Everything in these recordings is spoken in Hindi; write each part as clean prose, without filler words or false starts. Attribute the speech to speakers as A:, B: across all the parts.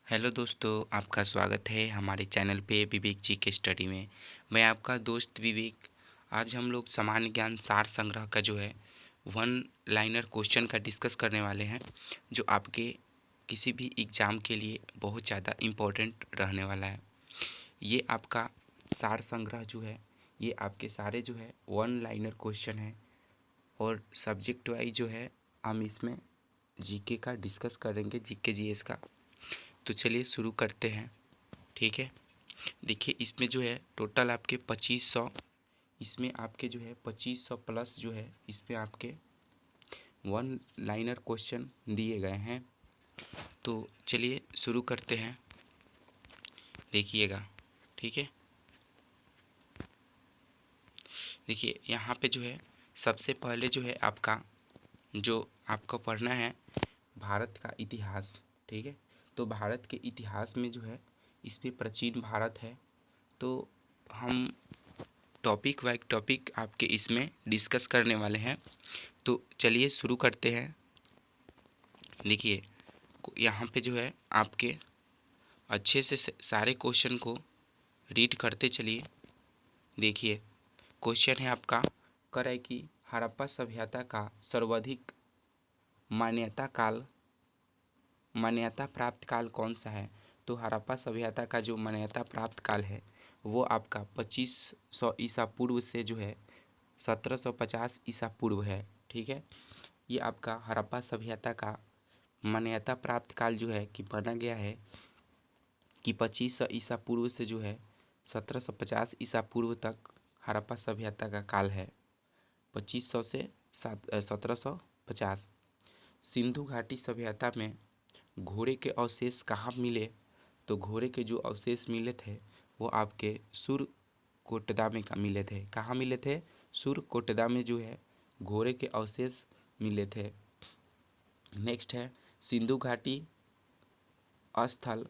A: हेलो दोस्तों, आपका स्वागत है हमारे चैनल पे विवेक जी के स्टडी में। मैं आपका दोस्त विवेक। आज हम लोग सामान्य ज्ञान सार संग्रह का जो है वन लाइनर क्वेश्चन का डिस्कस करने वाले हैं, जो आपके किसी भी एग्ज़ाम के लिए बहुत ज़्यादा इम्पोर्टेंट रहने वाला है। ये आपका सार संग्रह जो है, ये आपके सारे जो है वन लाइनर क्वेश्चन है और सब्जेक्ट वाइज जो है हम इसमें जीके का डिस्कस करेंगे, जीके जीएस का। तो चलिए शुरू करते हैं। ठीक है, देखिए इसमें जो है टोटल आपके 2500, इसमें आपके जो है 2500 प्लस जो है इसमें आपके वन लाइनर क्वेश्चन दिए गए हैं। तो चलिए शुरू करते हैं, देखिएगा। ठीक है, देखिए यहाँ पे जो है सबसे पहले जो है जो आपको पढ़ना है भारत का इतिहास। ठीक है, तो भारत के इतिहास में जो है इसमें प्राचीन भारत है। तो हम टॉपिक वाइज टॉपिक आपके इसमें डिस्कस करने वाले हैं। तो चलिए शुरू करते हैं। देखिए यहाँ पे जो है आपके अच्छे से सारे क्वेश्चन को रीड करते चलिए। देखिए क्वेश्चन है आपका, करे कि हड़प्पा सभ्यता का सर्वाधिक मान्यता प्राप्त काल कौन सा है। तो हड़प्पा सभ्यता का जो मान्यता प्राप्त काल है वो आपका 2500 ईसा पूर्व से जो है 1750 ईसा पूर्व है। ठीक है, ये आपका हड़प्पा सभ्यता का मान्यता प्राप्त काल जो है कि माना गया है कि 2500 ईसा पूर्व से जो है 1750 ईसा पूर्व तक हड़प्पा सभ्यता का काल है। 2500 से 1750। सिंधु घाटी सभ्यता में घोड़े के अवशेष कहाँ मिले। तो घोड़े के जो अवशेष मिले थे वो आपके सुरकोटदा में मिले थे। कहाँ मिले थे? सुरकोटदा में जो है घोड़े के अवशेष मिले थे। नेक्स्ट है सिंधु घाटी स्थल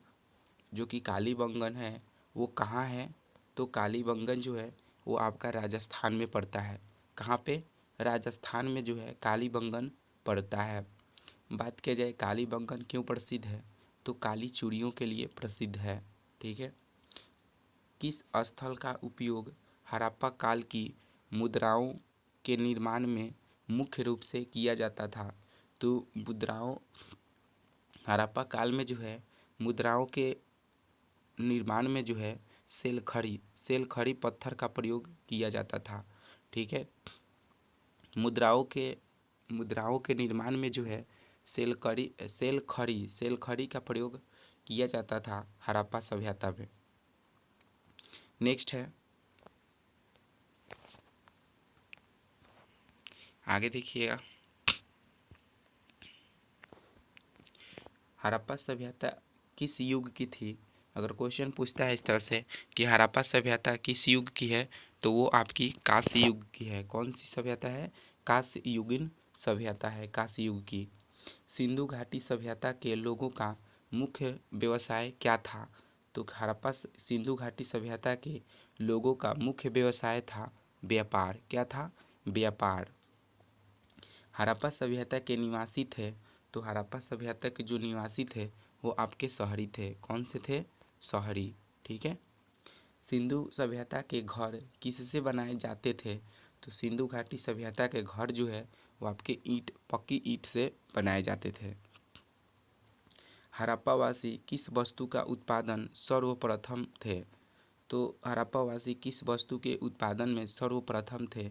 A: जो कि कालीबंगन है वो कहाँ है। तो कालीबंगन जो है वो आपका राजस्थान में पड़ता है। कहाँ पे? राजस्थान में जो है कालीबंगन पड़ता है। बात किया जाए कालीबंगन क्यों प्रसिद्ध है, तो काली चूड़ियों के लिए प्रसिद्ध है। ठीक है, किस स्थल का उपयोग हड़प्पा काल की मुद्राओं के निर्माण में मुख्य रूप से किया जाता था। तो मुद्राओं हड़प्पा काल में जो है मुद्राओं के निर्माण में जो है सेल खड़ी पत्थर का प्रयोग किया जाता था। ठीक है, मुद्राओं के निर्माण में जो है सेल खड़ी का प्रयोग किया जाता था हड़प्पा सभ्यता में। नेक्स्ट है, आगे देखिएगा। हड़प्पा सभ्यता किस युग की थी। अगर क्वेश्चन पूछता है इस तरह से कि हड़प्पा सभ्यता किस युग की है, तो वो आपकी कांस्य युग की है। कौन सी सभ्यता है? कांस्य युगीन सभ्यता है, कांस्य युग की। सिंधु घाटी सभ्यता के लोगों का मुख्य व्यवसाय क्या था। तो सिंधु घाटी सभ्यता के लोगों का मुख्य व्यवसाय था व्यापार। क्या था? व्यापार। हड़प्पा सभ्यता के निवासी थे। तो हड़प्पा सभ्यता के जो निवासी थे वो आपके शहरी थे। कौन से थे? शहरी। ठीक है, सिंधु सभ्यता के घर किससे बनाए जाते थे। तो सिंधु घाटी सभ्यता के घर जो है वो आपके पक्की ईंट से बनाए जाते थे। हड़प्पावासी किस वस्तु का उत्पादन सर्वप्रथम थे। तो हड़प्पावासी किस वस्तु के उत्पादन में सर्वप्रथम थे।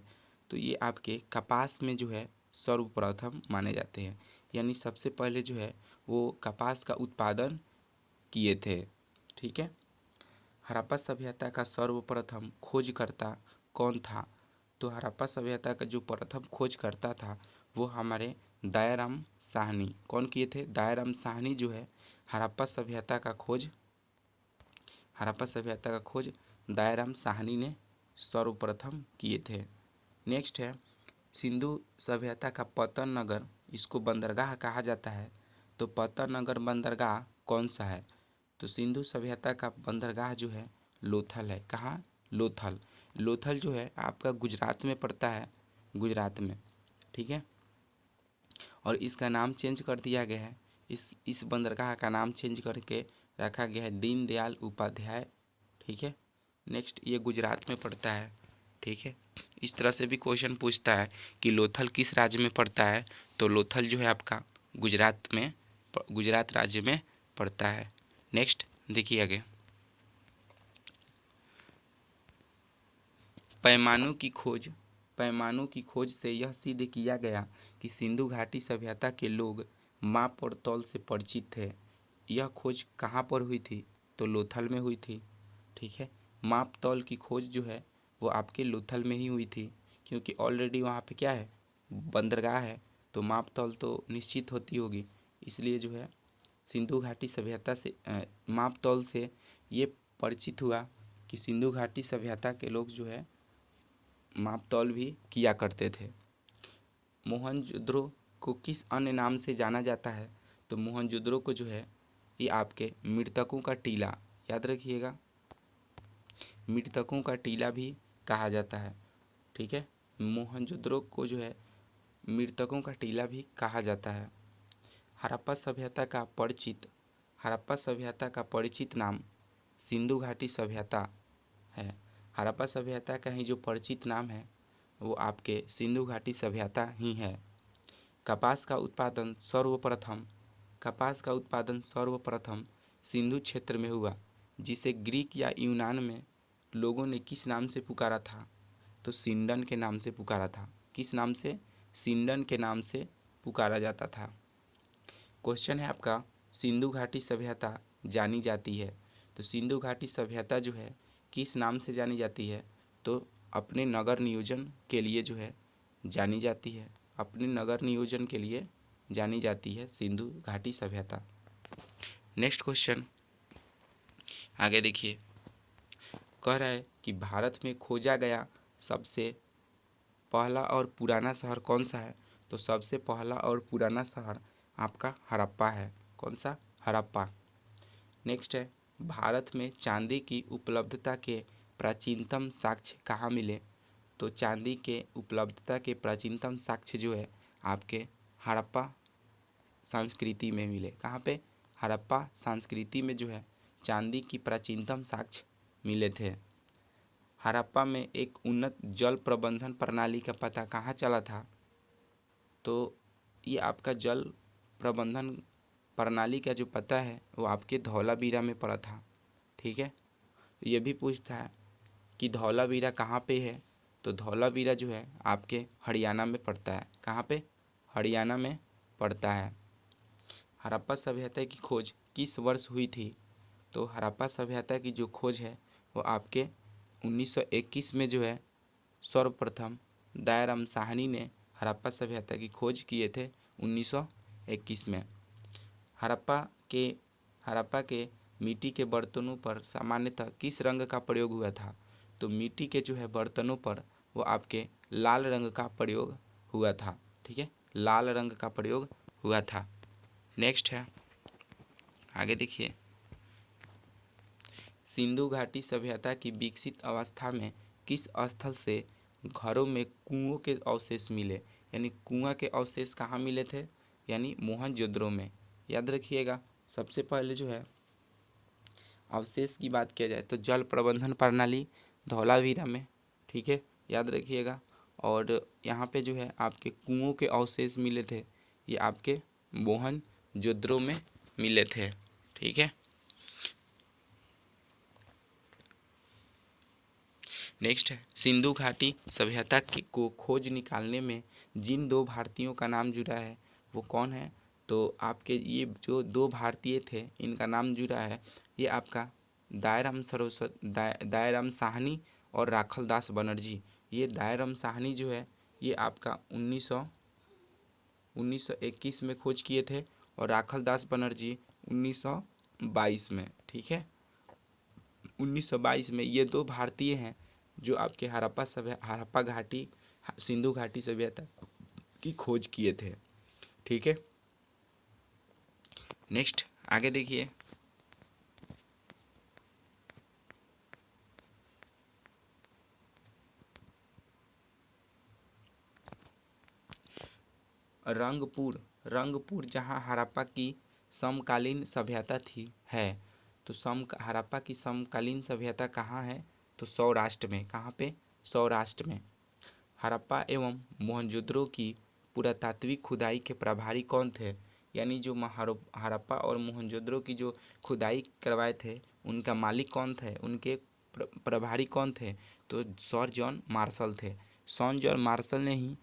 A: तो ये आपके कपास में जो है सर्वप्रथम माने जाते हैं। यानी सबसे पहले जो है वो कपास का उत्पादन किए थे। ठीक है, हड़प्पा सभ्यता का सर्वप्रथम खोजकर्ता कौन था। तो हड़प्पा सभ्यता का जो प्रथम खोजकर्ता था वो हमारे दयाराम साहनी। कौन किए थे? दयाराम साहनी जो है हड़प्पा सभ्यता का खोज दयाराम साहनी ने सर्वप्रथम किए थे। नेक्स्ट है, सिंधु सभ्यता का पतन नगर, इसको बंदरगाह कहा जाता है। तो पतन नगर बंदरगाह कौन सा है। तो सिंधु सभ्यता का बंदरगाह जो है लोथल है। कहाँ? लोथल। लोथल जो है आपका गुजरात में पड़ता है, गुजरात में। ठीक है, और इसका नाम चेंज कर दिया गया है। इस बंदरगाह का नाम चेंज करके रखा गया है दीनदयाल उपाध्याय। ठीक है, नेक्स्ट ये गुजरात में पड़ता है। ठीक है, इस तरह से भी क्वेश्चन पूछता है कि लोथल किस राज्य में पड़ता है, तो लोथल जो है आपका गुजरात राज्य में पड़ता है। नेक्स्ट देखिए आगे, पैमानों की खोज से यह सिद्ध किया गया कि सिंधु घाटी सभ्यता के लोग माप और तौल से परिचित थे। यह खोज कहाँ पर हुई थी, तो लोथल में हुई थी। ठीक है, माप तौल की खोज जो है वो आपके लोथल में ही हुई थी, क्योंकि ऑलरेडी वहाँ पे क्या है, बंदरगाह है, तो माप तौल तो निश्चित होती होगी। इसलिए जो है सिंधु घाटी सभ्यता से माप तौल से ये परिचित हुआ कि सिंधु घाटी सभ्यता के लोग जो है माप तौल भी किया करते थे। मोहनजोदड़ो को किस अन्य नाम से जाना जाता है, तो मोहनजोदड़ो को जो है ये आपके मृतकों का टीला, याद रखिएगा, मृतकों का टीला भी कहा जाता है। ठीक है, मोहनजोदड़ो को जो है मृतकों का टीला भी कहा जाता है। हड़प्पा सभ्यता का परिचित नाम सिंधु घाटी सभ्यता है। हड़प्पा सभ्यता का ही जो परिचित नाम है वो आपके सिंधु घाटी सभ्यता ही है। कपास का उत्पादन सर्वप्रथम सिंधु क्षेत्र में हुआ, जिसे ग्रीक या यूनान में लोगों ने किस नाम से पुकारा था, तो सिंडन के नाम से पुकारा था। किस नाम से, सिंडन के नाम से पुकारा जाता था। क्वेश्चन है आपका, सिंधु घाटी सभ्यता जानी जाती है, तो सिंधु घाटी सभ्यता जो है किस नाम से जानी जाती है, तो अपने नगर नियोजन के लिए जो है जानी जाती है, अपने नगर नियोजन के लिए जानी जाती है सिंधु घाटी सभ्यता। नेक्स्ट क्वेश्चन आगे देखिए, कह रहा है कि भारत में खोजा गया सबसे पहला और पुराना शहर कौन सा है, तो सबसे पहला और पुराना शहर आपका हड़प्पा है। कौन सा, हड़प्पा। नेक्स्ट है, भारत में चांदी की उपलब्धता के प्राचीनतम साक्ष्य कहाँ मिले, तो चांदी के उपलब्धता के प्राचीनतम साक्ष्य जो है आपके हड़प्पा संस्कृति में मिले। कहाँ पे, हड़प्पा संस्कृति में जो है चांदी की प्राचीनतम साक्ष्य मिले थे। हड़प्पा में एक उन्नत जल प्रबंधन प्रणाली का पता कहाँ चला था, तो ये आपका जल प्रबंधन प्रणाली का जो पता है वो आपके धौलावीरा में पड़ा था। ठीक है, ये भी पूछता है कि धौलावीरा कहाँ पे है, तो धौलावीरा जो है आपके हरियाणा में पड़ता है। कहाँ पे, हरियाणा में पड़ता है। हड़प्पा सभ्यता की खोज किस वर्ष हुई थी, तो हड़प्पा सभ्यता की जो खोज है वो आपके 1921 में जो है सर्वप्रथम दयाराम साहनी ने हड़प्पा सभ्यता की खोज किए थे 1921 में। हड़प्पा के मिट्टी के बर्तनों पर सामान्यतः किस रंग का प्रयोग हुआ था, तो मिट्टी के जो है बर्तनों पर वो आपके लाल रंग का प्रयोग हुआ था। ठीक है, लाल रंग का प्रयोग हुआ था। नेक्स्ट है, आगे देखिए, सिंधु घाटी सभ्यता की विकसित अवस्था में किस स्थल से घरों में कुओं के अवशेष मिले, यानी कुआं के अवशेष कहाँ मिले थे, यानी मोहनजोदड़ो में। याद रखिएगा, सबसे पहले जो है अवशेष की बात किया जाए तो जल प्रबंधन प्रणाली धौलावीरा में। ठीक है, याद रखिएगा। और यहाँ पे जो है आपके कुओं के अवशेष मिले थे, ये आपके मोहनजोदड़ो में मिले थे। ठीक है, नेक्स्ट है, सिंधु घाटी सभ्यता को खोज निकालने में जिन दो भारतीयों का नाम जुड़ा है वो कौन है, तो आपके ये जो दो भारतीय थे इनका नाम जुड़ा है, ये आपका दयाराम साहनी और राखलदास बनर्जी। ये दयाराम साहनी जो है ये आपका 1921 में खोज किए थे और राखलदास बनर्जी 1922 में। ठीक है, 1922 में ये दो भारतीय हैं जो आपके हड़प्पा घाटी सिंधु घाटी सभ्यता की खोज किए थे। ठीक है, नेक्स्ट आगे देखिए, रंगपुर जहां हड़प्पा की समकालीन सभ्यता थी है, तो हड़प्पा की समकालीन सभ्यता कहाँ है? तो सौराष्ट्र में। कहाँ पे? सौराष्ट्र में। हड़प्पा एवं मोहनजोदड़ो की पुरातात्विक खुदाई के प्रभारी कौन थे? यानी जो हड़प्पा और मोहनजोदड़ो की जो खुदाई करवाए थे उनका मालिक कौन थे, उनके प्रभारी कौन थे? तो सर जॉन मार्शल थे। सर जॉन मार्शल ने ही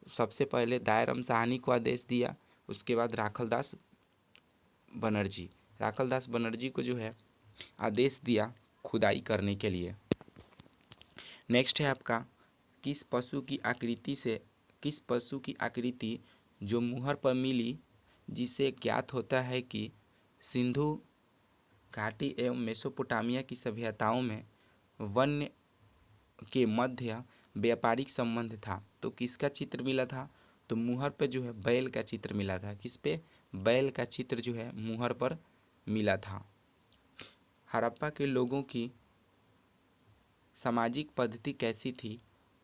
A: सबसे पहले दायरम साहनी को आदेश दिया, उसके बाद राखलदास बनर्जी को जो है आदेश दिया खुदाई करने के लिए। नेक्स्ट है आपका, किस पशु की आकृति जो मुहर पर मिली, जिसे ज्ञात होता है कि सिंधु घाटी एवं मेसोपोटामिया की सभ्यताओं में वन्य के मध्य व्यापारिक संबंध था। तो किसका चित्र मिला था? तो मुहर पे जो है बैल का चित्र मिला था। किस पे? बैल का चित्र जो है मुहर पर मिला था। हड़प्पा के लोगों की सामाजिक पद्धति कैसी थी?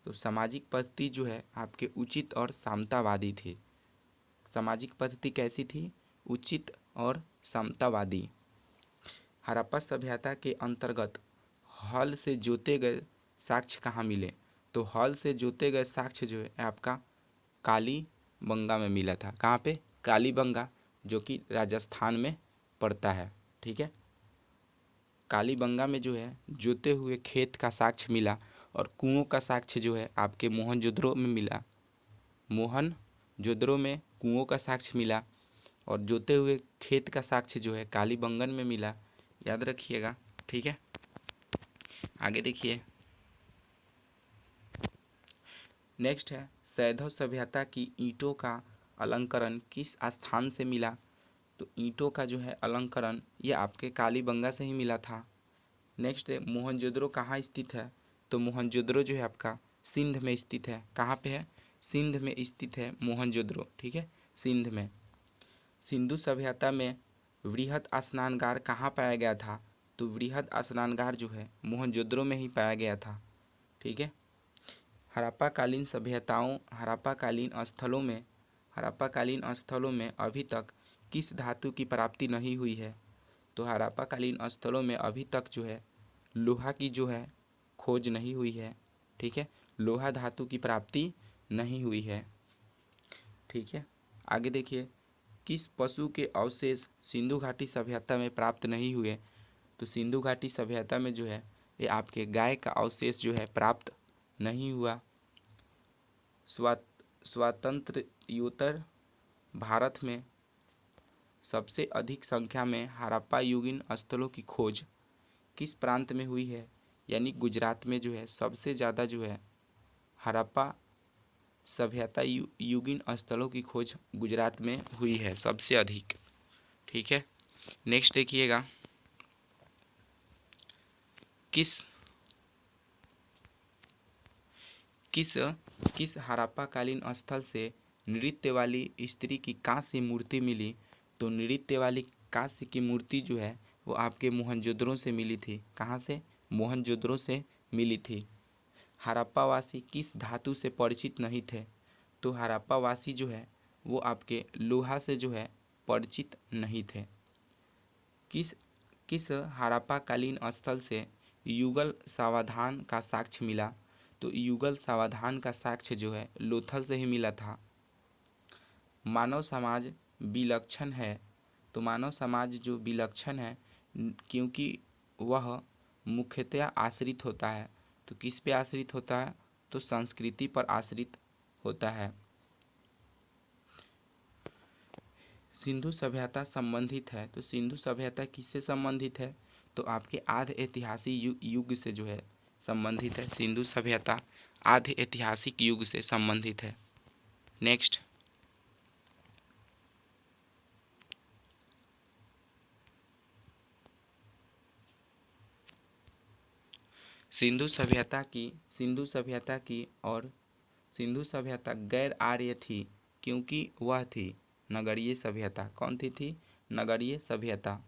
A: तो सामाजिक पद्धति जो है आपके उचित और समतावादी थी। सामाजिक पद्धति कैसी थी? उचित और समतावादी। हड़प्पा सभ्यता के अंतर्गत हल से जोते गए साक्ष्य कहाँ मिले? तो हल से जोते गए साक्ष्य जो है आपका कालीबंगा में मिला था। कहाँ पे? कालीबंगा, जो कि राजस्थान में पड़ता है। ठीक है, कालीबंगा में जो है जोते हुए खेत का साक्ष्य मिला और कुओं का साक्ष्य जो है आपके मोहनजोदड़ो में मिला। मोहनजोदड़ो में कुओं का साक्ष्य मिला और जोते हुए खेत का साक्ष्य जो है कालीबंगन में मिला। याद रखिएगा। ठीक है, आगे देखिए। नेक्स्ट है, सैधव सभ्यता की ईंटों का अलंकरण किस स्थान से मिला? तो ईंटों का जो है अलंकरण ये आपके कालीबंगा से ही मिला था। नेक्स्ट है, मोहनजोदड़ो कहाँ स्थित है? तो मोहनजोदड़ो जो है आपका सिंध में स्थित है। कहाँ पे है? सिंध में स्थित है मोहनजोदड़ो। ठीक है, सिंध में। सिंधु सभ्यता में वृहद स्नानगार कहाँ पाया गया था? तो वृहद स्नानगार जो है मोहनजोदड़ो में ही पाया गया था। ठीक है, हड़प्पाकालीन स्थलों में अभी तक किस धातु की प्राप्ति नहीं हुई है? तो हड़प्पाकालीन स्थलों में अभी तक जो है लोहा की जो है खोज नहीं हुई है। ठीक है, लोहा धातु की प्राप्ति नहीं हुई है। ठीक है, आगे देखिए, किस पशु के अवशेष सिंधु घाटी सभ्यता में प्राप्त नहीं हुए? तो सिंधु घाटी सभ्यता में जो है ये आपके गाय का अवशेष जो है प्राप्त नहीं हुआ। स्वातंत्र्योत्तर भारत में सबसे अधिक संख्या में हड़प्पा युगीन स्थलों की खोज किस प्रांत में हुई है? यानी गुजरात में जो है सबसे ज़्यादा जो है हड़प्पा सभ्यता युगीन स्थलों की खोज गुजरात में हुई है सबसे अधिक। ठीक है, नेक्स्ट देखिएगा, किस हड़प्पाकालीन स्थल से नृत्य वाली स्त्री की कांस्य मूर्ति मिली? तो नृत्य वाली कांस्य की मूर्ति जो है वो आपके मोहनजोदड़ो से मिली थी। कहाँ से? मोहनजोदड़ो से मिली थी। हड़प्पावासी किस धातु से परिचित नहीं थे? तो हड़प्पावासी जो है वो आपके लोहा से जो है परिचित नहीं थे। किस हड़प्पाकालीन स्थल से युगल सावधान का साक्ष्य मिला? तो युगल सावधान का साक्ष्य जो है लोथल से ही मिला था। मानव समाज विलक्षण है। तो मानव समाज जो विलक्षण है क्योंकि वह मुख्यतया आश्रित होता है। तो किस पे आश्रित होता है? तो संस्कृति पर आश्रित होता है। सिंधु सभ्यता संबंधित है। तो सिंधु सभ्यता किससे संबंधित है? तो आपके आधे ऐतिहासिक युग से जो है संबंधित है। सिंधु सभ्यता आधे ऐतिहासिक युग से संबंधित है। नेक्स्ट, सिंधु सभ्यता गैर आर्य थी क्योंकि वह थी नगरीय सभ्यता। कौन थी? नगरीय सभ्यता।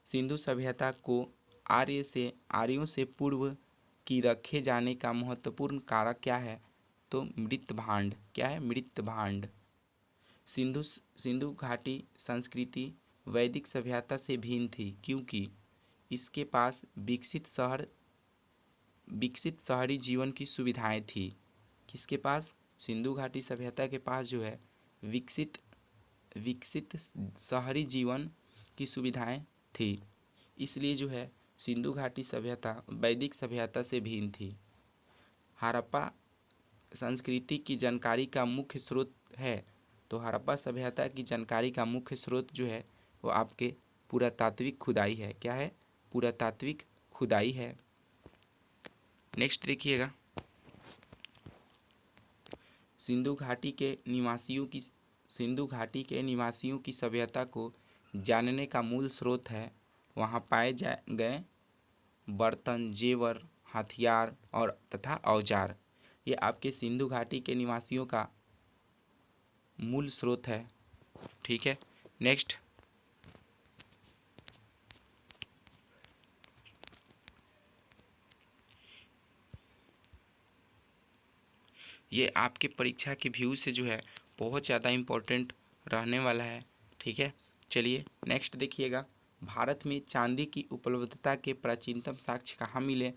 A: सिंधु सभ्यता को आर्यों से पूर्व की रखे जाने का महत्वपूर्ण कारक क्या है? तो मृत भांड। क्या है? मृत भांड। सिंधु घाटी संस्कृति वैदिक सभ्यता से भिन्न थी क्योंकि इसके पास विकसित शहरी जीवन की सुविधाएं थी। किसके पास? सिंधु घाटी सभ्यता के पास जो है विकसित शहरी जीवन की सुविधाएं थी। इसलिए जो है सिंधु घाटी सभ्यता वैदिक सभ्यता से भिन्न थी। हड़प्पा संस्कृति की जानकारी का मुख्य स्रोत है, तो हड़प्पा सभ्यता की जानकारी का मुख्य स्रोत जो है वो आपके पुरातात्विक खुदाई है। क्या है? पुरातात्विक खुदाई है। नेक्स्ट देखिएगा, सिंधु घाटी के निवासियों की सभ्यता को जानने का मूल स्रोत है वहाँ पाए गए बर्तन, जेवर, हथियार और तथा औजार। ये आपके सिंधु घाटी के निवासियों का मूल स्रोत है। ठीक है। नेक्स्ट, ये आपके परीक्षा के व्यू से जो है बहुत ज़्यादा इम्पोर्टेंट रहने वाला है। ठीक है। चलिए नेक्स्ट देखिएगा, भारत में चांदी की उपलब्धता के प्राचीनतम साक्ष्य कहाँ मिले?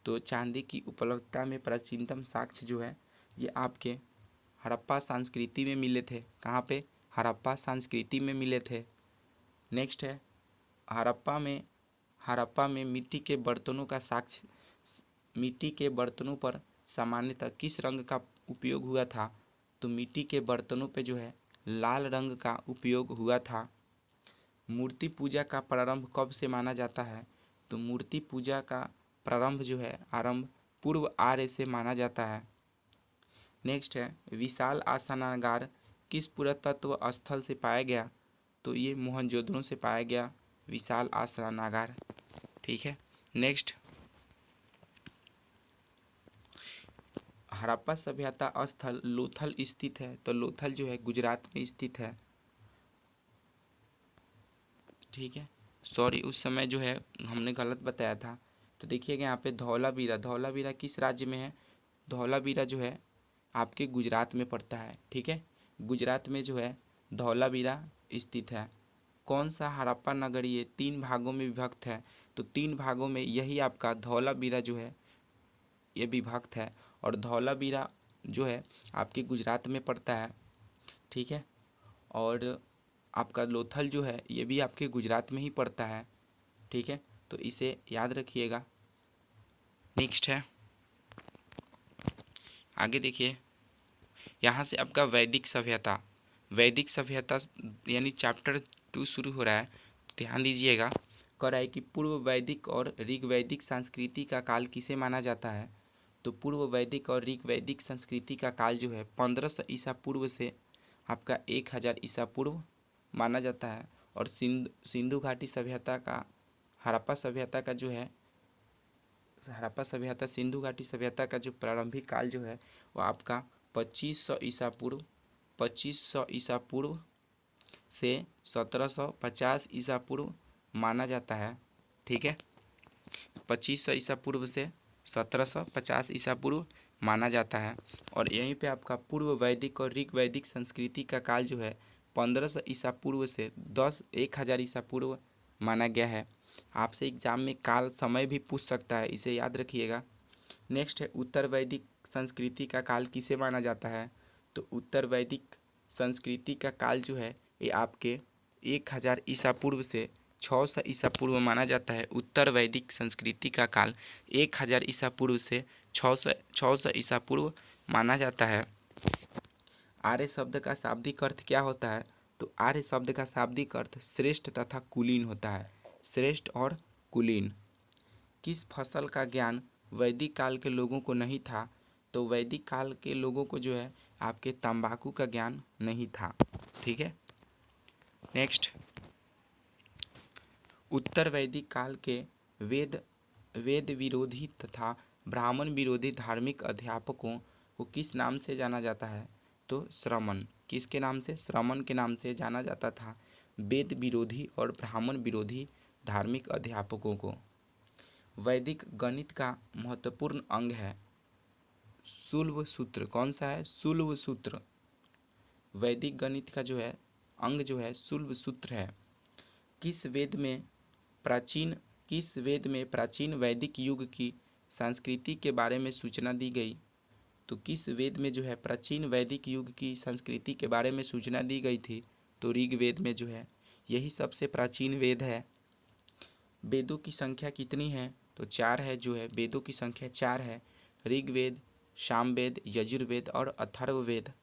A: तो चांदी की उपलब्धता में प्राचीनतम साक्ष्य जो है ये आपके हड़प्पा संस्कृति में मिले थे। कहाँ पे? हड़प्पा संस्कृति में मिले थे। नेक्स्ट है, हड़प्पा में मिट्टी के बर्तनों का साक्ष्य, मिट्टी के बर्तनों पर सामान्यतः किस रंग का उपयोग हुआ था? तो मिट्टी के बर्तनों पे जो है लाल रंग का उपयोग हुआ था। मूर्ति पूजा का प्रारंभ कब से माना जाता है? तो मूर्ति पूजा का प्रारंभ जो है आरंभ पूर्व आर्य से माना जाता है। नेक्स्ट है, विशाल आसनागार किस पुरातत्व स्थल से पाया गया? तो ये मोहनजोदड़ो से पाया गया विशाल आसनागार। ठीक है। नेक्स्ट, हड़प्पा सभ्यता स्थल लोथल स्थित है, तो लोथल जो है गुजरात में स्थित है। ठीक है। सॉरी, उस समय जो है हमने गलत बताया था। तो देखिएगा यहाँ पे धौलावीरा किस राज्य में है? धौलावीरा जो है आपके गुजरात में पड़ता है। ठीक है। गुजरात में जो है धौलावीरा स्थित है। कौन सा हड़प्पा नगर ये 3 भागों में विभक्त है? तो 3 भागों में यही आपका धौलावीरा जो है ये विभक्त है, और धौलावीरा जो है आपके गुजरात में पड़ता है। ठीक है। और आपका लोथल जो है ये भी आपके गुजरात में ही पड़ता है। ठीक है। तो इसे याद रखिएगा। नेक्स्ट है, आगे देखिए, यहाँ से आपका वैदिक सभ्यता यानी चैप्टर 2 शुरू हो रहा है। तो ध्यान दीजिएगा, कह रहा है कि पूर्व वैदिक और ऋग वैदिक संस्कृति का काल किसे माना जाता है? तो पूर्व वैदिक और ऋग वैदिक संस्कृति का काल जो है 1500 ईसा पूर्व से आपका 1000 ईसा पूर्व माना जाता है। और सिंधु घाटी सभ्यता का हड़प्पा सभ्यता का जो है सिंधु घाटी सभ्यता का जो प्रारंभिक काल जो है वो आपका 2500 ईसा पूर्व से 1750 ईसा पूर्व माना जाता है। ठीक है। 2500 ईसा पूर्व से 1750 ईसा पूर्व माना जाता है। और यहीं पे आपका पूर्व वैदिक और ऋग वैदिक संस्कृति का काल जो है 1500 ईसा पूर्व से 1000 ईसा पूर्व माना गया है। आपसे एग्जाम में काल समय भी पूछ सकता है, इसे याद रखिएगा। नेक्स्ट है, उत्तर वैदिक संस्कृति का काल किसे माना जाता है? तो उत्तर वैदिक संस्कृति का काल जो है ये आपके 1000 ईसा पूर्व से 600 ईसा पूर्व माना जाता है। उत्तर वैदिक संस्कृति का काल 1000 ईसा पूर्व से 600 ईसा पूर्व माना जाता है। आर्य शब्द का शाब्दिक अर्थ क्या होता है? तो आर्य शब्द का शाब्दिक अर्थ श्रेष्ठ तथा कुलीन होता है। श्रेष्ठ और कुलीन। किस फसल का ज्ञान वैदिक काल के लोगों को नहीं था? तो वैदिक काल के लोगों को जो है आपके तंबाकू का ज्ञान नहीं था। ठीक है। नेक्स्ट, उत्तर वैदिक काल के वेद विरोधी तथा ब्राह्मण विरोधी धार्मिक अध्यापकों को किस नाम से जाना जाता है? तो श्रमण। किसके नाम से? श्रमण के नाम से जाना जाता था वेद विरोधी और ब्राह्मण विरोधी धार्मिक अध्यापकों को। वैदिक गणित का महत्वपूर्ण अंग है शुल्ब सूत्र। कौन सा है? शुल्ब सूत्र। वैदिक गणित का जो है अंग जो है शुल्ब सूत्र है। किस किस वेद में प्राचीन वैदिक युग की संस्कृति के बारे में सूचना दी गई? तो किस वेद में जो है प्राचीन वैदिक युग की संस्कृति के बारे में सूचना दी गई थी? तो ऋग्वेद में जो है, यही सबसे प्राचीन वेद है। वेदों की संख्या कितनी है? तो 4 है, जो है वेदों की संख्या 4 है। ऋग्वेद, सामवेद, यजुर्वेद और अथर्ववेद।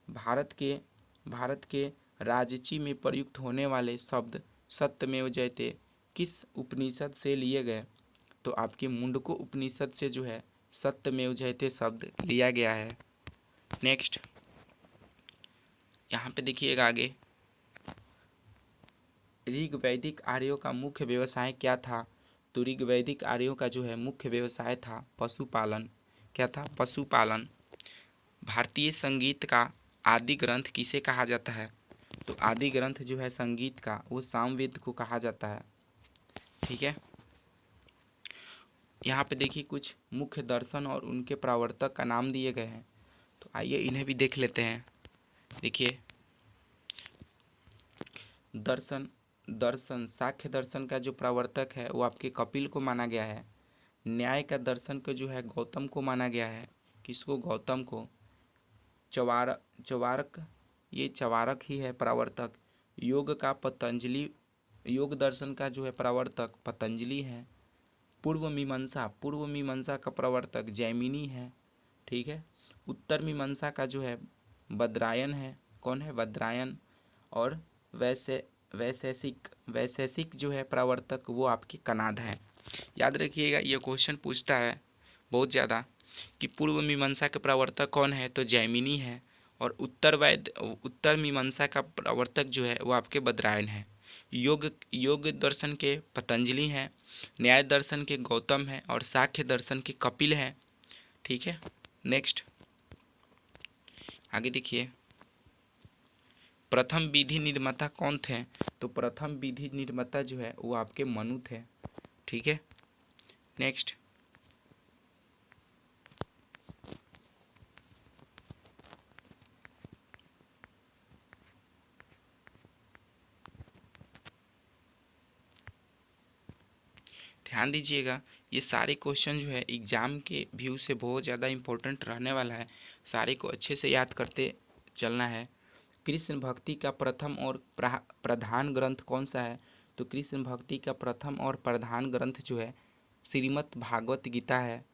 A: भारत के राजची में प्रयुक्त होने वाले शब्द सत्यमेव जयते किस उपनिषद से लिए गए? तो आपके मुंडको उपनिषद से जो है सत्यमेव जयते शब्द लिया गया है। नेक्स्ट यहाँ पे देखिएगा आगे, ऋग्वैदिक आर्यों का मुख्य व्यवसाय क्या था? तो ऋग्वैदिक आर्यों का जो है मुख्य व्यवसाय था पशुपालन। क्या था? पशुपालन। भारतीय संगीत का आदि ग्रंथ किसे कहा जाता है? तो आदि ग्रंथ जो है संगीत का, वो सामवेद को कहा जाता है। ठीक है। यहाँ पे देखिए कुछ मुख्य दर्शन और उनके प्रवर्तक का नाम दिए गए हैं, तो आइए इन्हें भी देख लेते हैं। देखिए, दर्शन सांख्य दर्शन का जो प्रवर्तक है वो आपके कपिल को माना गया है। न्याय का दर्शन को जो है गौतम को माना गया है। किसको? गौतम को। चवारक ये चवारक ही है प्रवर्तक। योग का पतंजलि, योग दर्शन का जो है प्रवर्तक पतंजलि है। पूर्व मीमांसा का प्रवर्तक जैमिनी है। ठीक है। उत्तर मीमांसा का जो है बद्रायन है। कौन है? बद्रायन। और वैशेषिक जो है प्रवर्तक वो आपकी कनाद है। याद रखिएगा, ये क्वेश्चन पूछता है बहुत ज़्यादा कि पूर्व मीमांसा के प्रवर्तक कौन है? तो जैमिनी है। और उत्तर मीमांसा का प्रवर्तक जो है वो आपके बद्रायन है। योग दर्शन के पतंजलि हैं। न्याय दर्शन के गौतम है और सांख्य दर्शन के कपिल है। ठीक है। नेक्स्ट आगे देखिए, प्रथम विधि निर्माता कौन थे? तो प्रथम विधि निर्माता जो है वो आपके मनु थे। ठीक है। नेक्स्ट ध्यान दीजिएगा, ये सारे क्वेश्चन जो है एग्जाम के व्यू से बहुत ज़्यादा इम्पोर्टेंट रहने वाला है। सारे को अच्छे से याद करते चलना है। कृष्ण भक्ति का प्रथम और प्रधान ग्रंथ कौन सा है? तो कृष्ण भक्ति का प्रथम और प्रधान ग्रंथ जो है श्रीमद् भागवत गीता है।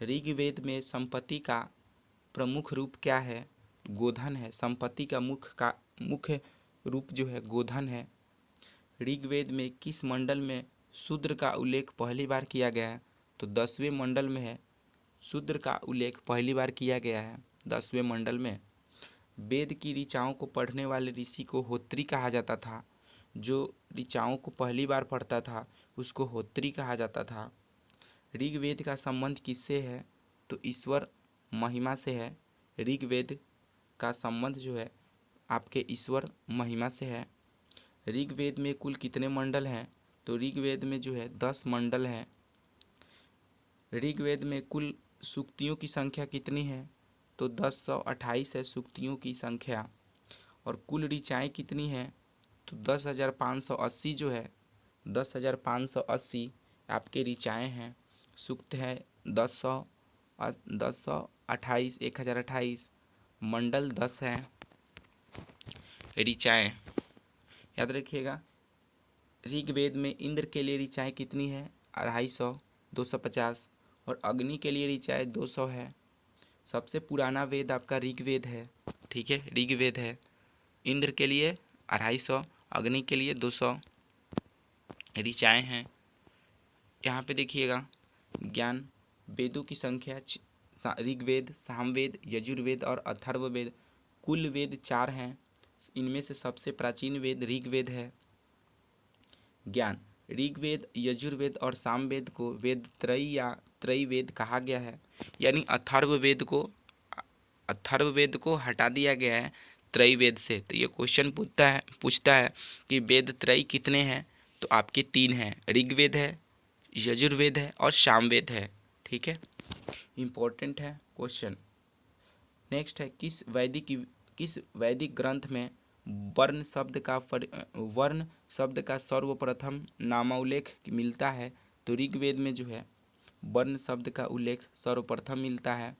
A: ऋग्वेद में संपत्ति का प्रमुख रूप क्या है? गोधन है। संपत्ति का मुख्य रूप जो है गोधन है। ऋग्वेद में किस मंडल में शूद्र का उल्लेख पहली बार किया गया है? तो 10वें मंडल में है। शूद्र का उल्लेख पहली बार किया गया है 10वें मंडल में। वेद की ऋचाओं को पढ़ने वाले ऋषि को होत्री कहा जाता था। जो ऋचाओं को पहली बार पढ़ता था उसको होत्री कहा जाता था। ऋग्वेद का संबंध किससे है? तो ईश्वर महिमा से है। ऋग्वेद का संबंध जो है आपके ईश्वर महिमा से है। ऋग्वेद में कुल कितने मंडल हैं? तो ऋग्वेद में जो है 10 मंडल हैं। ऋग्वेद में कुल सूक्तियों की संख्या कितनी है? तो 1028 है सूक्तियों की संख्या। और कुल ऋचाएँ कितनी हैं? तो 10,580 जो है 10,580 आपके ऋचाएँ हैं। सूक्त है 1028, 1028। मंडल 10 है। ऋचाएँ याद रखिएगा, ऋग्वेद में इंद्र के लिए ऋचाएँ कितनी है? 250, 250। और अग्नि के लिए ऋचाएँ 200 है। सबसे पुराना वेद आपका ऋग्वेद है। ठीक है, ऋग्वेद है। इंद्र के लिए 250, अग्नि के लिए 200 ऋचाएँ हैं। यहाँ पे देखिएगा, ज्ञान वेदों की संख्या ऋग्वेद, सामवेद, यजुर्वेद और अथर्ववेद। कुल वेद 4 हैं। इनमें से सबसे प्राचीन वेद ऋग्वेद है। ज्ञान ऋग्वेद, यजुर्वेद और सामवेद को वेद त्रयी या त्रैवेद कहा गया है। यानी अथर्ववेद को हटा दिया गया है त्रैवेद से। तो ये क्वेश्चन पूछता है कि वेद त्रयी कितने हैं? तो आपके 3 हैं। ऋग्वेद है, यजुर्वेद है और सामवेद है। ठीक है, इम्पोर्टेंट है क्वेश्चन। नेक्स्ट है, किस वैदिक ग्रंथ में वर्ण शब्द का सर्वप्रथम नामोल्लेख मिलता है तो ऋग्वेद में जो है वर्ण शब्द का उल्लेख सर्वप्रथम मिलता है।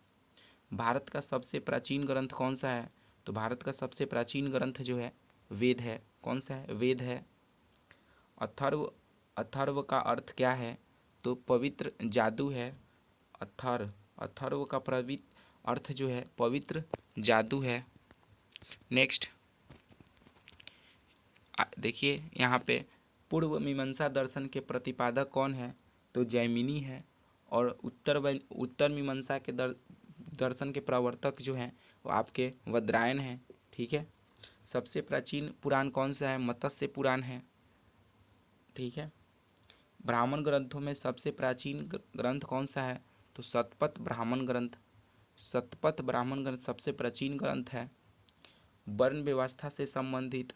A: भारत का सबसे प्राचीन ग्रंथ कौन सा है? तो भारत का सबसे प्राचीन ग्रंथ जो है वेद है। कौन सा है? वेद है। अथर्व का अर्थ क्या है? तो पवित्र जादू है। अथर्व का अर्थ जो है पवित्र जादू है। नेक्स्ट देखिए यहाँ पे पूर्व मीमांसा दर्शन के प्रतिपादक कौन है? तो जैमिनी है। और उत्तर मीमांसा के दर्शन के प्रवर्तक जो हैं वो आपके वज्रायन हैं। ठीक है। सबसे प्राचीन पुराण कौन सा है? मत्स्य पुराण है। ठीक है। ब्राह्मण ग्रंथों में सबसे प्राचीन ग्रंथ कौन सा है? तो शतपथ ब्राह्मण ग्रंथ। शतपथ ब्राह्मण ग्रंथ सबसे प्राचीन ग्रंथ है। वर्ण व्यवस्था से संबंधित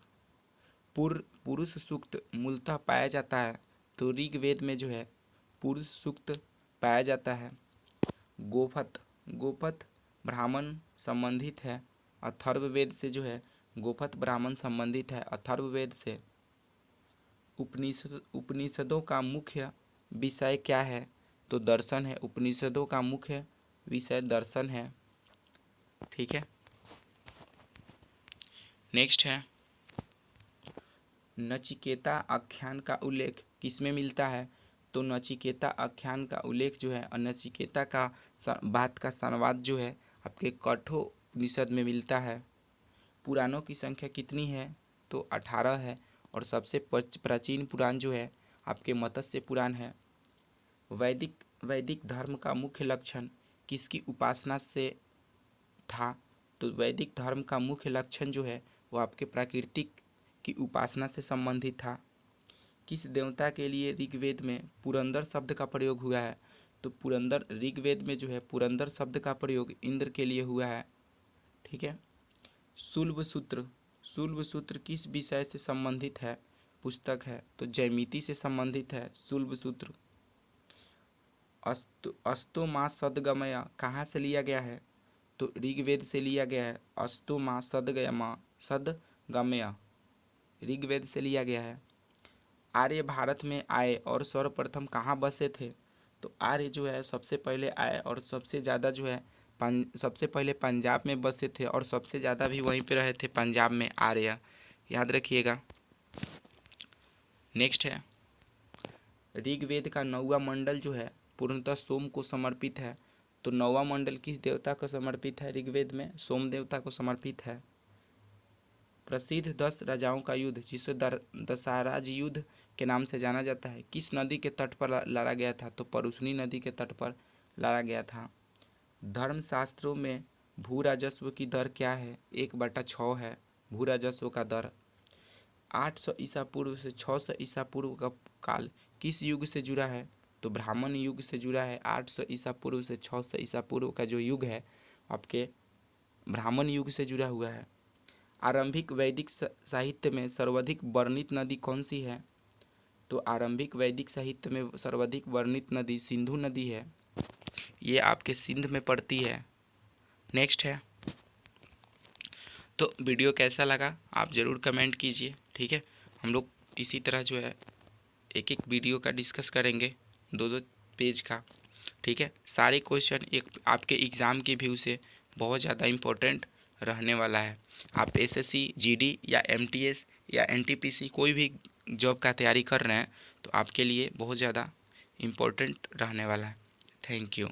A: पुरुष सूक्त मूलतः पाया जाता है तो ऋग्वेद में जो है पुरुष सूक्त पाया जाता है। गोपथ ब्राह्मण संबंधित है अथर्ववेद से। जो है गोपथ ब्राह्मण संबंधित है अथर्ववेद से। उपनिषदों का मुख्य विषय क्या है? तो दर्शन है। उपनिषदों का मुख्य विषय दर्शन है। ठीक है। नेक्स्ट है नचिकेता आख्यान का उल्लेख किसमें मिलता है? तो नचिकेता आख्यान का उल्लेख जो है नचिकेता का बात का संवाद जो है आपके कठोपनिषद में मिलता है। पुराणों की संख्या कितनी है? तो 18 है। और सबसे प्राचीन पुराण जो है आपके मत्स्य पुराण है। वैदिक धर्म का मुख्य लक्षण किसकी उपासना से था? तो वैदिक धर्म का मुख्य लक्षण जो है वो आपके प्राकृतिक की उपासना से संबंधित था। किस देवता के लिए ऋग्वेद में पुरंदर शब्द का प्रयोग हुआ है? तो ऋग्वेद में जो है पुरंदर शब्द का प्रयोग इंद्र के लिए हुआ है। ठीक है। शुल्ब सूत्र किस विषय से संबंधित है? पुस्तक है। तो जैमिति से संबंधित है शुल्ब सूत्र। अस्तो माँ सदगमय कहाँ से लिया गया है? तो ऋग्वेद से लिया गया है। अस्तो माँ सदगमय ऋग्वेद से लिया गया है। आर्य भारत में आए और सर्वप्रथम कहाँ बसे थे? तो आर्य जो है सबसे पहले आए और सबसे ज़्यादा जो है सबसे पहले पंजाब में बसे थे और सबसे ज़्यादा भी वहीं पे रहे थे पंजाब में आर्य। याद रखिएगा। नेक्स्ट है ऋग्वेद का 9वां मंडल जो है पूर्णतः सोम को समर्पित है। तो 9वां मंडल किस देवता को समर्पित है? ऋग्वेद में सोम देवता को समर्पित है। प्रसिद्ध 10 राजाओं का युद्ध जिसे दशहराज युद्ध के नाम से जाना जाता है किस नदी के तट पर लड़ा गया था? तो परुशनी नदी के तट पर लड़ा गया था। धर्मशास्त्रों में भू राजस्व की दर क्या है? 1/6 है भू राजस्व का दर। 800 ईसा पूर्व से 600 ईसा पूर्व का काल किस युग से जुड़ा है? तो ब्राह्मण युग से जुड़ा है। 800 ईसा पूर्व से 600 ईसा पूर्व का जो युग है आपके ब्राह्मण युग से जुड़ा हुआ है। आरंभिक वैदिक साहित्य में सर्वाधिक वर्णित नदी कौन सी है? तो आरंभिक वैदिक साहित्य में सर्वाधिक वर्णित नदी सिंधु नदी है। ये आपके सिंध में पड़ती है। नेक्स्ट है तो वीडियो कैसा लगा आप ज़रूर कमेंट कीजिए। ठीक है। हम लोग इसी तरह जो है एक एक वीडियो का डिस्कस करेंगे 2-2 पेज का। ठीक है। सारे क्वेश्चन एक आपके एग्ज़ाम के व्यू से बहुत ज़्यादा इम्पोर्टेंट रहने वाला है। आप एसएससी जीडी या एमटीएस या एनटीपीसी कोई भी जॉब का तैयारी कर रहे हैं तो आपके लिए बहुत ज़्यादा इम्पोर्टेंट रहने वाला है। Thank you.